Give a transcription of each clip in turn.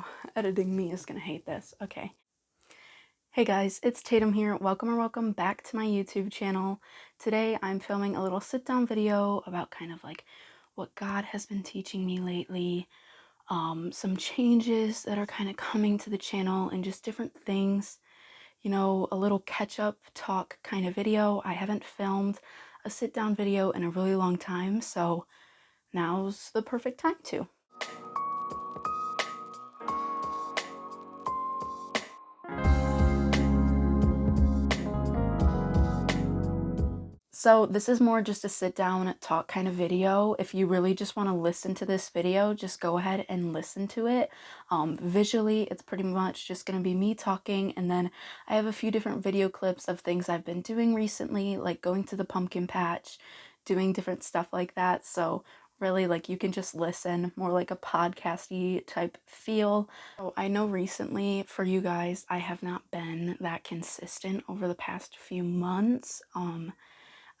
Oh, editing me is gonna hate this. Okay. Hey guys, it's Tatum here. Welcome back to my YouTube channel. Today I'm filming a little sit-down video about kind of like what God has been teaching me lately, some changes that are kind of coming to the channel and just different things. You know, a little catch-up talk kind of video. I haven't filmed a sit-down video in a really long time, so now's the perfect time to. So this is more just a sit down talk kind of video. If you really just want to listen to this video, just go ahead and listen to it. Visually, it's pretty much just going to be me talking, and then I have a few different video clips of things I've been doing recently, like going to the pumpkin patch, doing different stuff like that. So really, like, you can just listen, more like a podcasty type feel. So I know recently for you guys, I have not been that consistent over the past few months.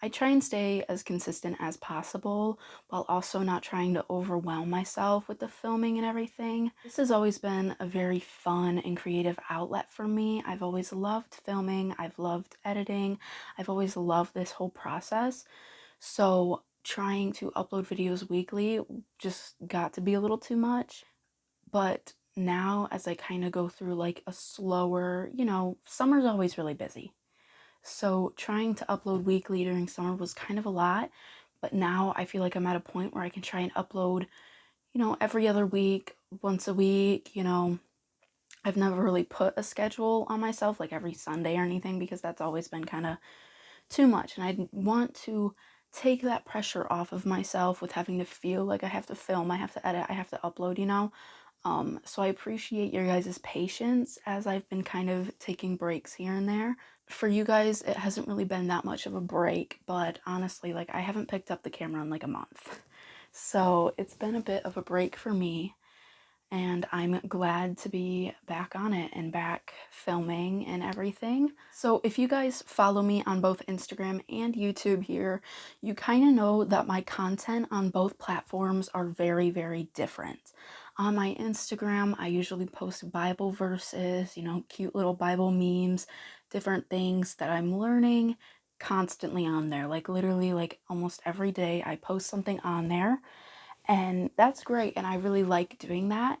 I try and stay as consistent as possible while also not trying to overwhelm myself with the filming and everything. This has always been a very fun and creative outlet for me. I've always loved filming, I've loved editing, I've always loved this whole process. So trying to upload videos weekly just got to be a little too much. But now, as I kind of go through like a slower, summer's always really busy. So trying to upload weekly during summer was kind of a lot, but now I feel like I'm at a point where I can try and upload, every other week, once a week. I've never really put a schedule on myself, like every Sunday or anything, because that's always been kind of too much. And I want to take that pressure off of myself with having to feel like I have to film, I have to edit, I have to upload. So I appreciate your guys' patience as I've been kind of taking breaks here and there. For you guys, it hasn't really been that much of a break, but honestly, like, I haven't picked up the camera in like a month. So it's been a bit of a break for me, and I'm glad to be back on it and back filming and everything. So if you guys follow me on both Instagram and YouTube here, you kind of know that my content on both platforms are very, very different. On my Instagram, I usually post Bible verses, cute little Bible memes, different things that I'm learning constantly on there. Like literally like almost every day I post something on there, and that's great, and I really like doing that.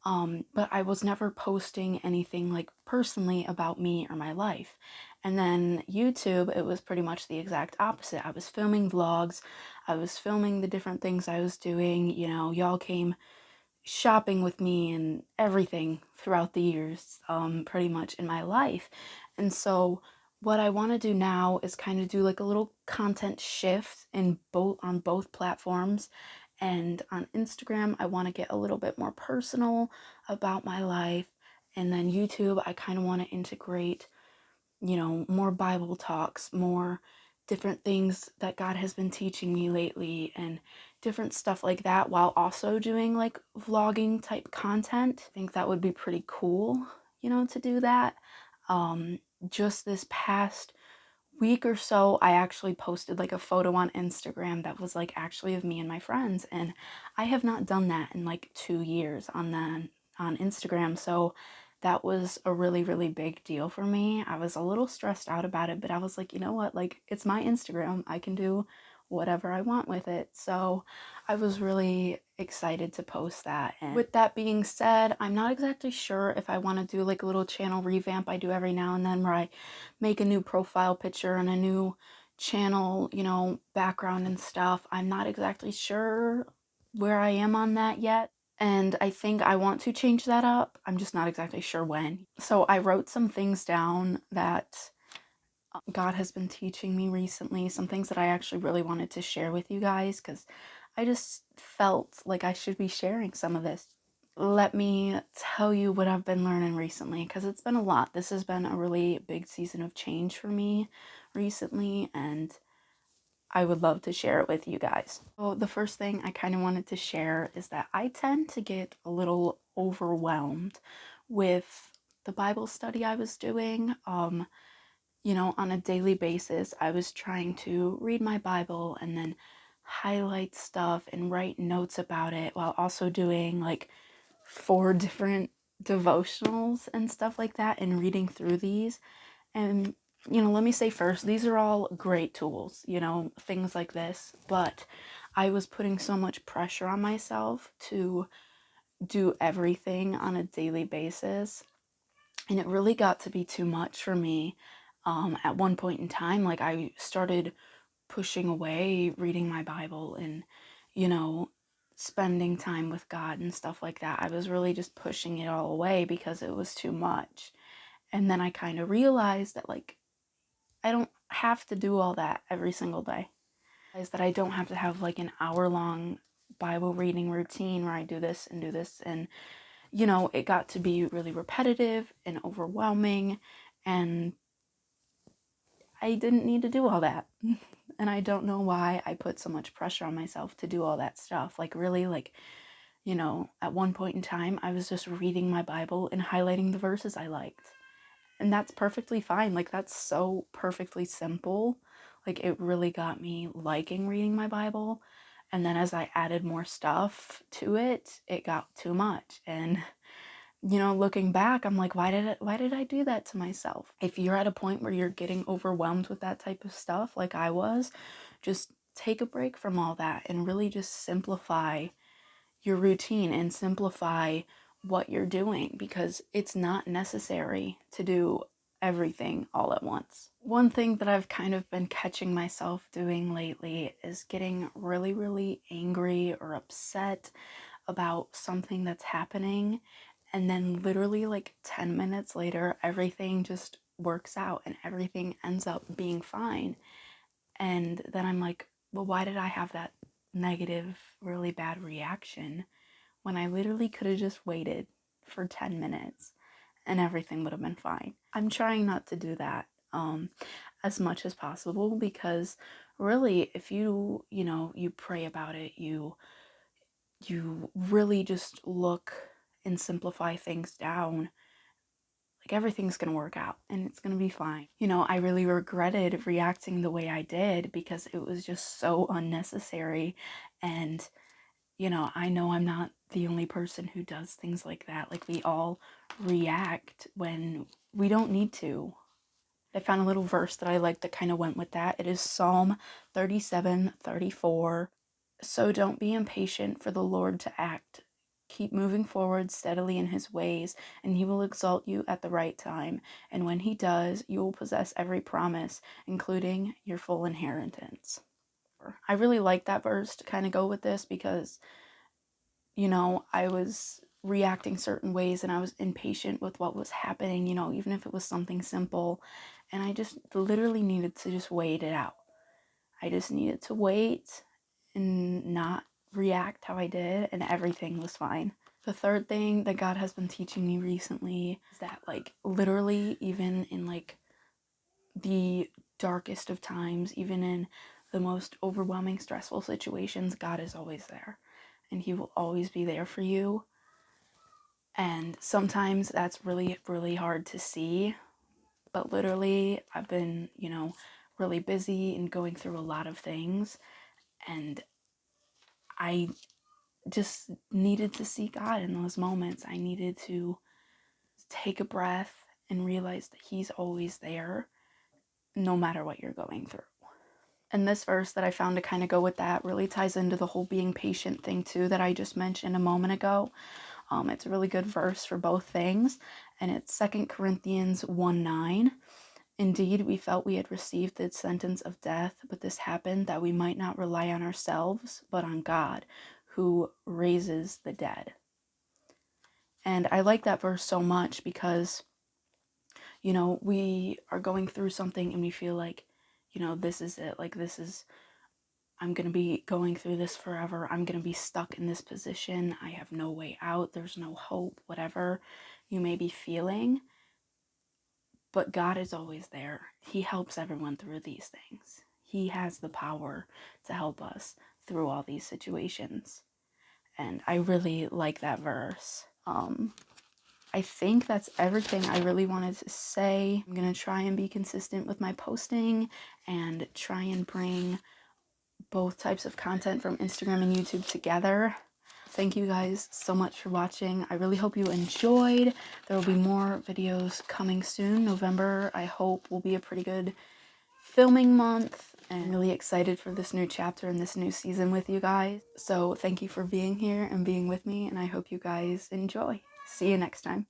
But I was never posting anything like personally about me or my life. And then YouTube, it was pretty much the exact opposite. I was filming vlogs, I was filming the different things I was doing. Y'all came shopping with me and everything throughout the years, pretty much in my life. And so what I want to do now is kind of do like a little content shift on both platforms. And on Instagram, I want to get a little bit more personal about my life. And then YouTube, I kind of want to integrate, more Bible talks, more different things that God has been teaching me lately, and different stuff like that, while also doing like vlogging type content. I think that would be pretty cool, to do that. Just this past week or so, I actually posted like a photo on Instagram that was like actually of me and my friends, and I have not done that in like 2 years on Instagram. So that was a really, really big deal for me. I was a little stressed out about it, but I was like, you know what, like, it's my Instagram, I can do whatever I want with it. So I was really excited to post that. And with that being said, I'm not exactly sure if I want to do like a little channel revamp I do every now and then, where I make a new profile picture and a new channel, background and stuff. I'm not exactly sure where I am on that yet. And I think I want to change that up. I'm just not exactly sure when. So I wrote some things down that God has been teaching me recently, some things that I actually really wanted to share with you guys, because I just felt like I should be sharing some of this. Let me tell you what I've been learning recently, because it's been a lot. This has been a really big season of change for me recently, and I would love to share it with you guys. So the first thing I kind of wanted to share is that I tend to get a little overwhelmed with the Bible study I was doing. On a daily basis, I was trying to read my Bible and then highlight stuff and write notes about it, while also doing like 4 different devotionals and stuff like that and reading through these. And, let me say first, these are all great tools, things like this. But I was putting so much pressure on myself to do everything on a daily basis. And it really got to be too much for me. At one point in time, like I started pushing away reading my Bible and, you know, spending time with God and stuff like that. I was really just pushing it all away because it was too much. And then I kind of realized that, like, I don't have to do all that every single day. Is that I don't have to have like an hour-long Bible reading routine where I do this and do this. And, it got to be really repetitive and overwhelming. And I didn't need to do all that. And I don't know why I put so much pressure on myself to do all that stuff. Like, really, like, at one point in time, I was just reading my Bible and highlighting the verses I liked. And that's perfectly fine. Like, that's so perfectly simple. Like, it really got me liking reading my Bible. And then as I added more stuff to it, it got too much. And looking back, I'm like, why did I do that to myself? If you're at a point where you're getting overwhelmed with that type of stuff like I was, just take a break from all that and really just simplify your routine and simplify what you're doing, because it's not necessary to do everything all at once. One thing that I've kind of been catching myself doing lately is getting really, really angry or upset about something that's happening, and then literally like 10 minutes later, everything just works out and everything ends up being fine. And then I'm like, well, why did I have that negative, really bad reaction when I literally could have just waited for 10 minutes and everything would have been fine? I'm trying not to do that as much as possible, because really, if you pray about it, you really just look and simplify things down, like, everything's gonna work out and it's gonna be fine. I really regretted reacting the way I did because it was just so unnecessary. And, I know I'm not the only person who does things like that. Like, we all react when we don't need to. I found a little verse that I like that kind of went with that. It is Psalm 37:34. So don't be impatient for the Lord to act. Keep moving forward steadily in his ways, and he will exalt you at the right time. And when he does, you will possess every promise, including your full inheritance. I really like that verse to kind of go with this because, I was reacting certain ways and I was impatient with what was happening, even if it was something simple. And I just literally needed to just wait it out. I just needed to wait and not react how I did, and everything was fine. The third thing that God has been teaching me recently is that, like, literally, even in like the darkest of times, even in the most overwhelming, stressful situations, God is always there and he will always be there for you. And sometimes that's really, really hard to see. But literally, I've been, really busy and going through a lot of things. And I just needed to see God in those moments. I needed to take a breath and realize that he's always there, no matter what you're going through. And this verse that I found to kind of go with that really ties into the whole being patient thing too that I just mentioned a moment ago. It's a really good verse for both things, and it's 2 Corinthians 1:9. Indeed, we felt we had received the sentence of death, but this happened that we might not rely on ourselves, but on God, who raises the dead. And I like that verse so much because, we are going through something and we feel like, this is it. Like, I'm going to be going through this forever. I'm going to be stuck in this position. I have no way out. There's no hope, whatever you may be feeling. But God is always there. He helps everyone through these things. He has the power to help us through all these situations. And I really like that verse. I think that's everything I really wanted to say. I'm going to try and be consistent with my posting and try and bring both types of content from Instagram and YouTube together. Thank you guys so much for watching. I really hope you enjoyed. There will be more videos coming soon. November, I hope, will be a pretty good filming month, and I'm really excited for this new chapter and this new season with you guys. So thank you for being here and being with me, and I hope you guys enjoy. See you next time.